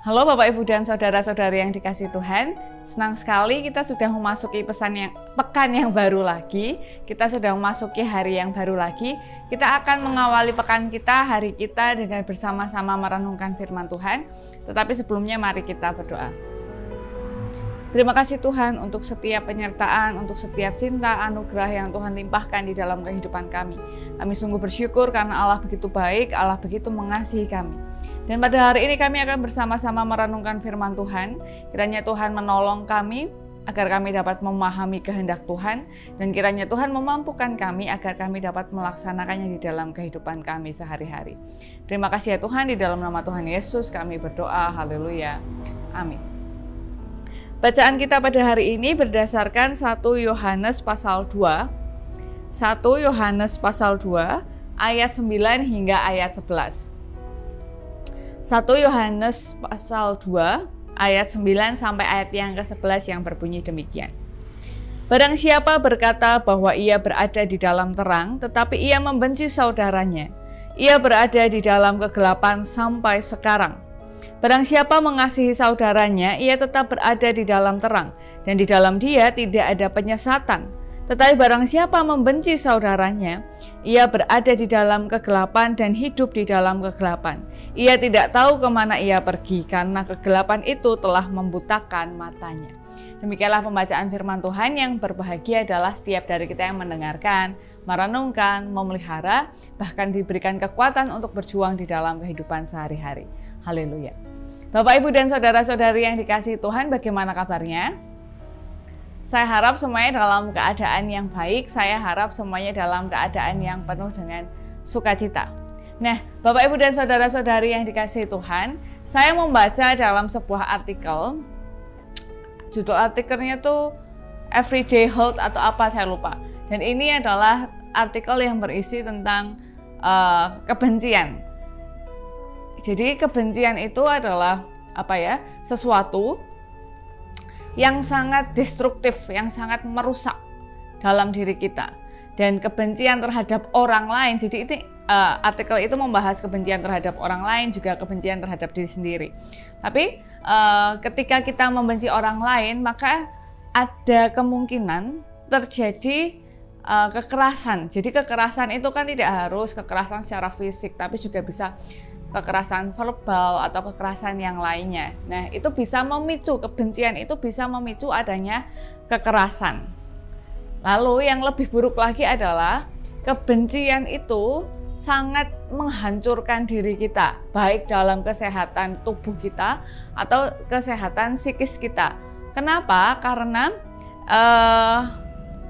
Halo Bapak Ibu dan Saudara-saudari yang dikasihi Tuhan, senang sekali kita sudah memasuki pekan yang baru lagi. Kita sudah memasuki hari yang baru lagi. Kita akan mengawali pekan kita, hari kita dengan bersama-sama merenungkan firman Tuhan. Tetapi sebelumnya mari kita berdoa. Terima kasih Tuhan untuk setiap penyertaan, untuk setiap cinta, anugerah yang Tuhan limpahkan di dalam kehidupan kami. Kami sungguh bersyukur karena Allah begitu baik, Allah begitu mengasihi kami. Dan pada hari ini kami akan bersama-sama merenungkan firman Tuhan. Kiranya Tuhan menolong kami agar kami dapat memahami kehendak Tuhan. Dan kiranya Tuhan memampukan kami agar kami dapat melaksanakannya di dalam kehidupan kami sehari-hari. Terima kasih ya Tuhan, di dalam nama Tuhan Yesus kami berdoa. Haleluya. Amin. Bacaan kita pada hari ini berdasarkan 1 Yohanes pasal 2. 1 Yohanes pasal 2 ayat 9 hingga ayat 11. 1 Yohanes pasal 2 ayat 9 sampai ayat yang ke-11 yang berbunyi demikian. Barang siapa berkata bahwa ia berada di dalam terang tetapi ia membenci saudaranya, ia berada di dalam kegelapan sampai sekarang. Barang siapa mengasihi saudaranya, ia tetap berada di dalam terang, dan di dalam dia tidak ada penyesatan. Tetapi barang siapa membenci saudaranya, ia berada di dalam kegelapan dan hidup di dalam kegelapan. Ia tidak tahu kemana ia pergi, karena kegelapan itu telah membutakan matanya. Demikianlah pembacaan firman Tuhan. Yang berbahagia adalah setiap dari kita yang mendengarkan, merenungkan, memelihara, bahkan diberikan kekuatan untuk berjuang di dalam kehidupan sehari-hari. Haleluya. Bapak, Ibu, dan Saudara-saudari yang dikasihi Tuhan, bagaimana kabarnya? Saya harap semuanya dalam keadaan yang baik, saya harap semuanya dalam keadaan yang penuh dengan sukacita. Nah, Bapak, Ibu, dan Saudara-saudari yang dikasihi Tuhan, saya membaca dalam sebuah artikel, judul artikelnya tuh Everyday Health atau apa saya lupa. Dan ini adalah artikel yang berisi tentang kebencian. Jadi kebencian itu adalah sesuatu yang sangat destruktif, yang sangat merusak dalam diri kita. Dan kebencian terhadap orang lain, jadi itu artikel itu membahas kebencian terhadap orang lain, juga kebencian terhadap diri sendiri. Tapi ketika kita membenci orang lain, maka ada kemungkinan terjadi kekerasan. Jadi kekerasan itu kan tidak harus kekerasan secara fisik, tapi juga bisa kekerasan verbal atau kekerasan yang lainnya. Nah, itu bisa memicu, kebencian itu bisa memicu adanya kekerasan. Lalu yang lebih buruk lagi adalah kebencian itu sangat menghancurkan diri kita, baik dalam kesehatan tubuh kita atau kesehatan psikis kita. Kenapa? Karena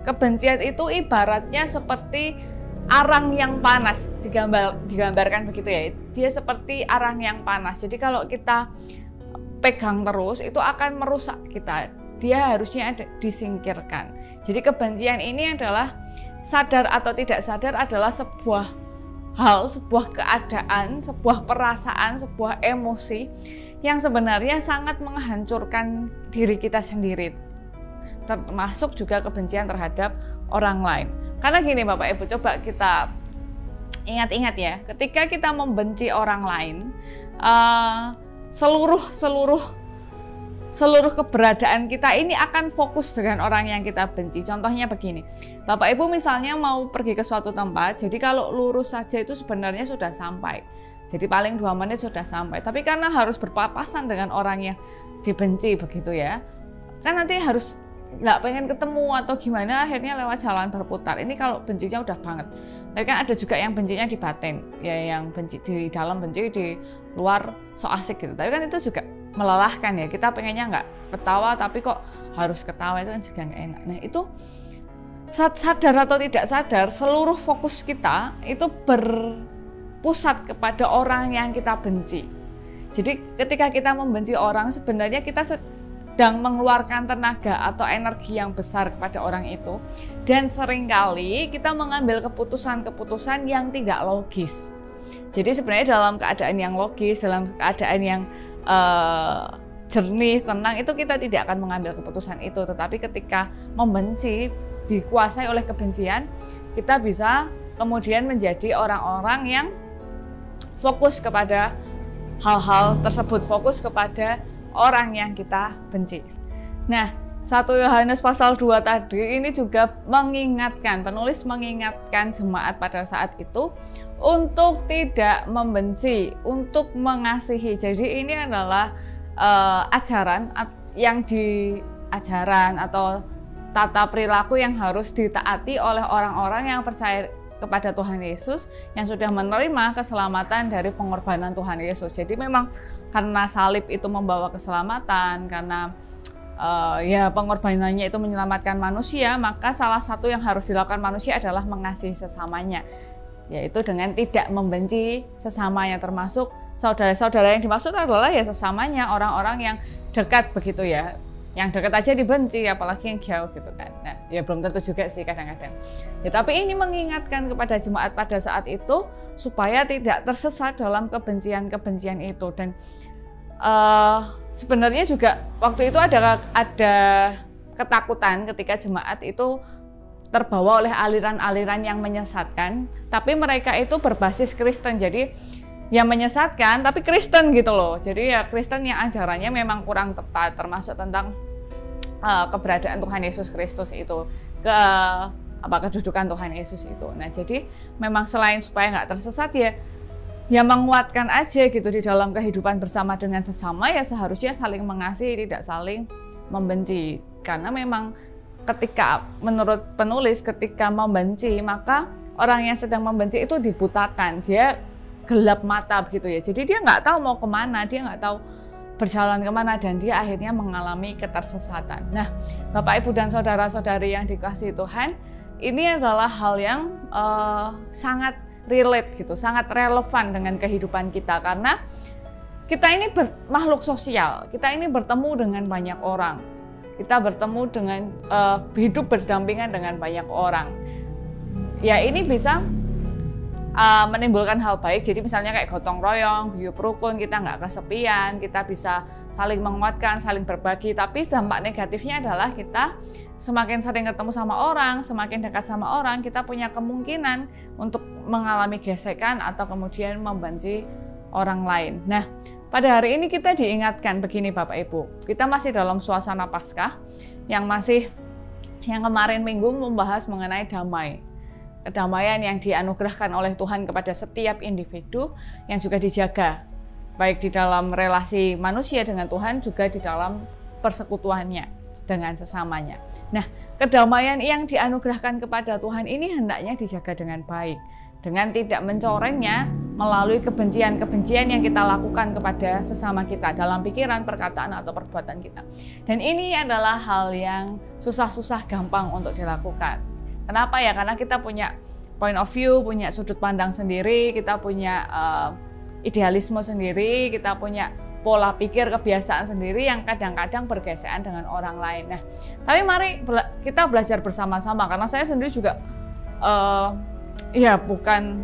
kebencian itu ibaratnya seperti arang yang panas, digambarkan begitu ya. Dia seperti arang yang panas. Jadi kalau kita pegang terus itu akan merusak kita. Dia harusnya disingkirkan. Jadi kebencian ini adalah sadar atau tidak sadar adalah sebuah hal, sebuah keadaan, sebuah perasaan, sebuah emosi yang sebenarnya sangat menghancurkan diri kita sendiri. Termasuk juga kebencian terhadap orang lain. Karena gini Bapak Ibu, coba kita ingat-ingat ya, ketika kita membenci orang lain, seluruh keberadaan kita ini akan fokus dengan orang yang kita benci. Contohnya begini, Bapak Ibu misalnya mau pergi ke suatu tempat, jadi kalau lurus saja itu sebenarnya sudah sampai. Jadi paling 2 menit sudah sampai, tapi karena harus berpapasan dengan orang yang dibenci begitu ya, kan nanti harus nggak pengen ketemu atau gimana, akhirnya lewat jalan berputar. Ini kalau bencinya udah banget. Tapi kan ada juga yang bencinya di batin, ya, yang benci di dalam, benci di luar, so asik gitu. Tapi kan itu juga melelahkan ya. Kita pengennya nggak ketawa, tapi kok harus ketawa, itu kan juga nggak enak. Nah itu sadar atau tidak sadar, seluruh fokus kita itu berpusat kepada orang yang kita benci. Jadi ketika kita membenci orang, sebenarnya kita sedang mengeluarkan tenaga atau energi yang besar kepada orang itu, dan seringkali kita mengambil keputusan-keputusan yang tidak logis. Jadi sebenarnya dalam keadaan yang logis, dalam keadaan yang jernih, tenang, itu kita tidak akan mengambil keputusan itu. Tetapi ketika membenci, dikuasai oleh kebencian, kita bisa kemudian menjadi orang-orang yang fokus kepada hal-hal tersebut, fokus kepada orang yang kita benci. Nah, 1 Yohanes pasal 2 tadi ini juga mengingatkan, penulis mengingatkan jemaat pada saat itu untuk tidak membenci, untuk mengasihi. Jadi ini adalah ajaran atau tata perilaku yang harus ditaati oleh orang-orang yang percaya kepada Tuhan Yesus, yang sudah menerima keselamatan dari pengorbanan Tuhan Yesus. Jadi memang karena salib itu membawa keselamatan, karena pengorbanannya itu menyelamatkan manusia, maka salah satu yang harus dilakukan manusia adalah mengasihi sesamanya, yaitu dengan tidak membenci sesamanya, termasuk saudara-saudara yang dimaksud adalah ya sesamanya, orang-orang yang dekat begitu ya. Yang dekat aja dibenci, apalagi yang jauh gitu kan. Nah, ya belum tentu juga sih kadang-kadang. Ya, tapi ini mengingatkan kepada jemaat pada saat itu supaya tidak tersesat dalam kebencian-kebencian itu. Dan sebenarnya juga waktu itu ada ketakutan ketika jemaat itu terbawa oleh aliran-aliran yang menyesatkan, tapi mereka itu berbasis Kristen. Jadi yang menyesatkan tapi Kristen gitu loh. Jadi ya Kristen yang ajarannya memang kurang tepat, termasuk tentang keberadaan Tuhan Yesus Kristus itu, kedudukan Tuhan Yesus itu. Nah, jadi memang selain supaya nggak tersesat ya menguatkan aja gitu di dalam kehidupan bersama dengan sesama, ya seharusnya saling mengasihi, tidak saling membenci. Karena memang menurut penulis, ketika membenci maka orang yang sedang membenci itu dibutakan, dia gelap mata begitu ya. Jadi dia nggak tahu mau kemana, dia nggak tahu berjalan kemana, dan dia akhirnya mengalami ketersesatan. Nah, Bapak, Ibu, dan saudara-saudari yang dikasihi Tuhan, ini adalah hal yang sangat relate gitu, sangat relevan dengan kehidupan kita, karena kita ini makhluk sosial, kita ini bertemu dengan banyak orang, kita bertemu dengan hidup berdampingan dengan banyak orang. Ya, ini bisa menimbulkan hal baik. Jadi misalnya kayak gotong royong, guyup rukun, kita nggak kesepian, kita bisa saling menguatkan, saling berbagi. Tapi dampak negatifnya adalah kita semakin sering ketemu sama orang, semakin dekat sama orang, kita punya kemungkinan untuk mengalami gesekan atau kemudian membenci orang lain. Nah, pada hari ini kita diingatkan begini Bapak Ibu, kita masih dalam suasana Paskah yang kemarin minggu membahas mengenai damai. Kedamaian yang dianugerahkan oleh Tuhan kepada setiap individu yang juga dijaga, baik di dalam relasi manusia dengan Tuhan, juga di dalam persekutuannya dengan sesamanya. Nah, kedamaian yang dianugerahkan kepada Tuhan ini hendaknya dijaga dengan baik, dengan tidak mencorengnya melalui kebencian-kebencian yang kita lakukan kepada sesama kita dalam pikiran, perkataan, atau perbuatan kita. Dan ini adalah hal yang susah-susah gampang untuk dilakukan. Kenapa ya? Karena kita punya point of view, punya sudut pandang sendiri, kita punya idealisme sendiri, kita punya pola pikir, kebiasaan sendiri yang kadang-kadang bergesekan dengan orang lain. Nah, tapi mari kita belajar bersama-sama, karena saya sendiri juga bukan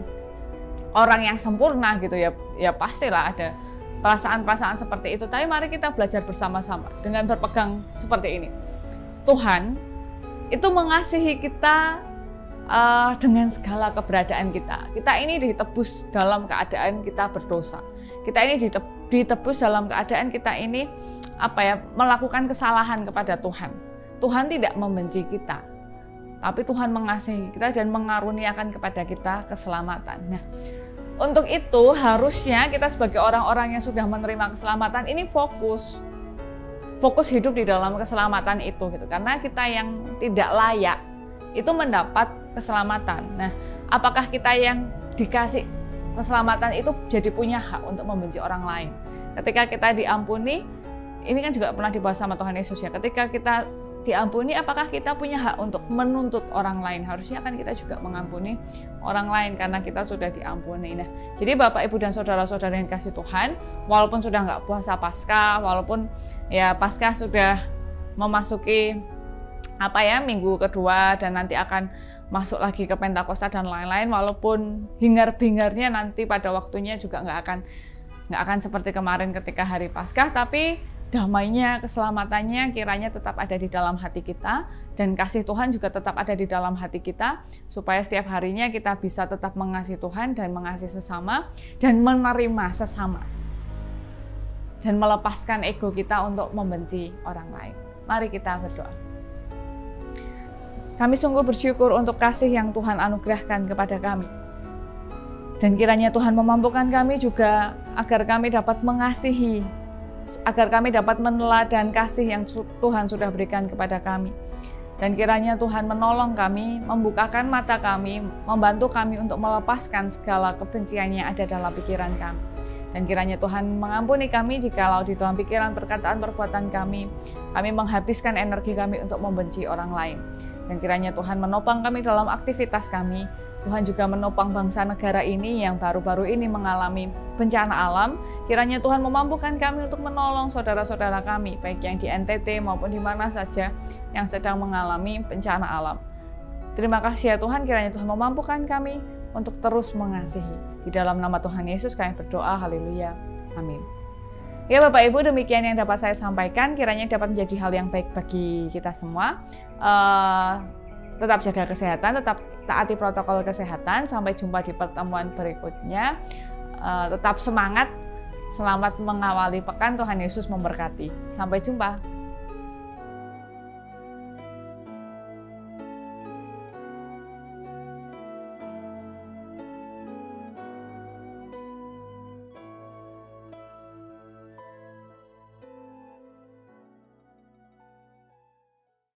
orang yang sempurna gitu ya. Ya pastilah ada perasaan-perasaan seperti itu, tapi mari kita belajar bersama-sama dengan berpegang seperti ini. Tuhan itu mengasihi kita dengan segala keberadaan kita. Kita ini ditebus dalam keadaan kita berdosa. Kita ini ditebus dalam keadaan kita ini melakukan kesalahan kepada Tuhan. Tuhan tidak membenci kita, tapi Tuhan mengasihi kita dan mengaruniakan kepada kita keselamatan. Nah, untuk itu harusnya kita sebagai orang-orang yang sudah menerima keselamatan ini fokus hidup di dalam keselamatan itu gitu. Karena kita yang tidak layak itu mendapat keselamatan. Nah, apakah kita yang dikasih keselamatan itu jadi punya hak untuk membenci orang lain? Ketika kita diampuni, ini kan juga pernah dibahas sama Tuhan Yesus ya. Ketika kita diampuni, apakah kita punya hak untuk menuntut orang lain? Harusnya kan kita juga mengampuni orang lain karena kita sudah diampuni. Nah, jadi Bapak, Ibu, dan saudara-saudara yang kasih Tuhan, walaupun sudah nggak puasa Paskah, walaupun ya Paskah sudah memasuki minggu kedua dan nanti akan masuk lagi ke Pentakosta dan lain-lain, walaupun hingar-bingarnya nanti pada waktunya juga nggak akan seperti kemarin ketika hari Paskah, tapi damainya, keselamatannya kiranya tetap ada di dalam hati kita, dan kasih Tuhan juga tetap ada di dalam hati kita, supaya setiap harinya kita bisa tetap mengasihi Tuhan dan mengasihi sesama dan menerima sesama. dan melepaskan ego kita untuk membenci orang lain. Mari kita berdoa. Kami sungguh bersyukur untuk kasih yang Tuhan anugerahkan kepada kami. Dan kiranya Tuhan memampukan kami juga agar kami dapat mengasihi, agar kami dapat meneladani kasih yang Tuhan sudah berikan kepada kami. Dan kiranya Tuhan menolong kami, membukakan mata kami, membantu kami untuk melepaskan segala kebencian yang ada dalam pikiran kami. Dan kiranya Tuhan mengampuni kami jikalau di dalam pikiran, perkataan, perbuatan kami menghabiskan energi kami untuk membenci orang lain. Dan kiranya Tuhan menopang kami dalam aktivitas kami. Tuhan juga menopang bangsa negara ini yang baru-baru ini mengalami bencana alam. Kiranya Tuhan memampukan kami untuk menolong saudara-saudara kami, baik yang di NTT maupun di mana saja yang sedang mengalami bencana alam. Terima kasih ya Tuhan, kiranya Tuhan memampukan kami untuk terus mengasihi. Di dalam nama Tuhan Yesus kami berdoa, haleluya, amin. Ya Bapak Ibu, demikian yang dapat saya sampaikan, kiranya dapat menjadi hal yang baik bagi kita semua. Tetap jaga kesehatan, tetap taati protokol kesehatan. Sampai jumpa di pertemuan berikutnya. Tetap semangat, selamat mengawali pekan. Tuhan Yesus memberkati. Sampai jumpa.